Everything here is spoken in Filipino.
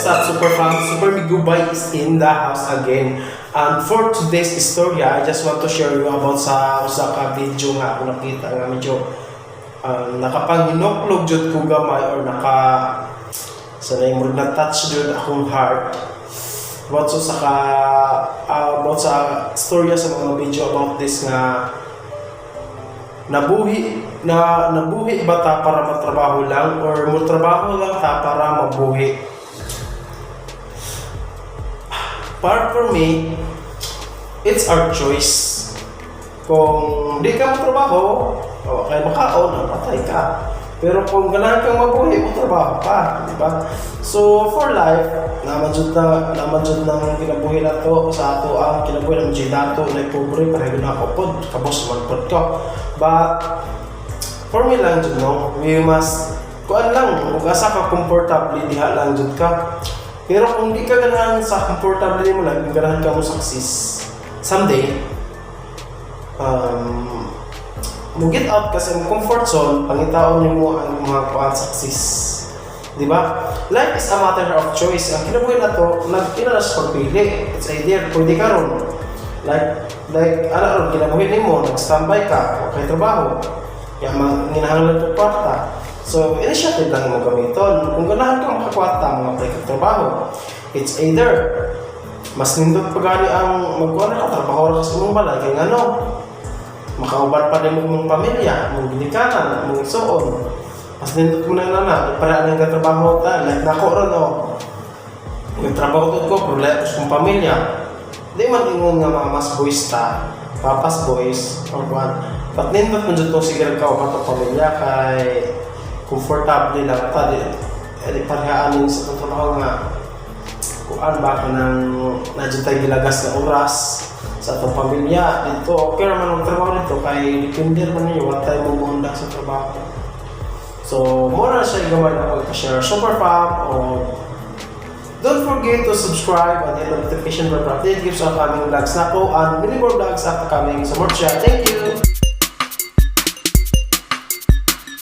up, Super Fam? Super Migubay is in the house again. And for today's story, I just want to share you about sa ka video nga ako nakita nga medyo nakapanginoklog jud ko gamay or sanay mo na touch jud akong heart. About sa storya sa mga video about this nga nabuhi ba ta para matrabaho lang or motrabaho lang ta para mabuhi. For me, it's our choice. Kung di ka matrabaho, kaya makaon, patay ka. Pero kung ganahan kang mabuhi, matrabaho ka, di ba? So for life, naman jud ng kinabuhi na to sa ato ang kinabuhi ng dato na pobre pareho na ako pod kabos magpod ko. But for me lang jud no, we must kuan lang ug asa ka comfortable diha lang jud ka. Pero kung di ka ganahan sa comfortable mo lang, ganahan ka mo success someday, mo get out kasi ang comfort zone, pangitaon mo ang mga kuan success. Di ba? Life is a matter of choice. Ang kinabuhi na to, nagkinalas pagpili. It's idea, pwede ka ron. Like, kinabuhi mo, nag-standby ka, okay trabaho. Yung ginahanglan ito kwarta. So, initiative lang mo gamiton. Kung ganahan ka makakwarta, mga apply ka trabaho. It's either, mas nindot pa gani ang magkuhan ka, trabaho ka sa mong balay, kaya ano, makauban pa din mong pamilya, mong ginikanan, mong isuon. Mas nindot mo na paraan ng katrabaho ta, like nako ron o. Nagtrabaho ko, problema ko sa pamilya. Di man ingon nga mga mas boys ta, papas boys, or what. But nindot mo dito sigar ka o katong pamilya kay comfortable lang ta. Di parehaanin sa trabaho nga. Kuan ba ka nang nadyan tayo gilagas na oras sa atong pamilya. Dito, okay naman ang trabaho dito kay depende man niyo, what time mo buundak sa trabaho. So, muna na siya gamay na pag-share Super Fam o don't forget to subscribe and hit the notification bell para update gives upcoming vlogs na po and many more vlogs upcoming. So, more siya. Thank you!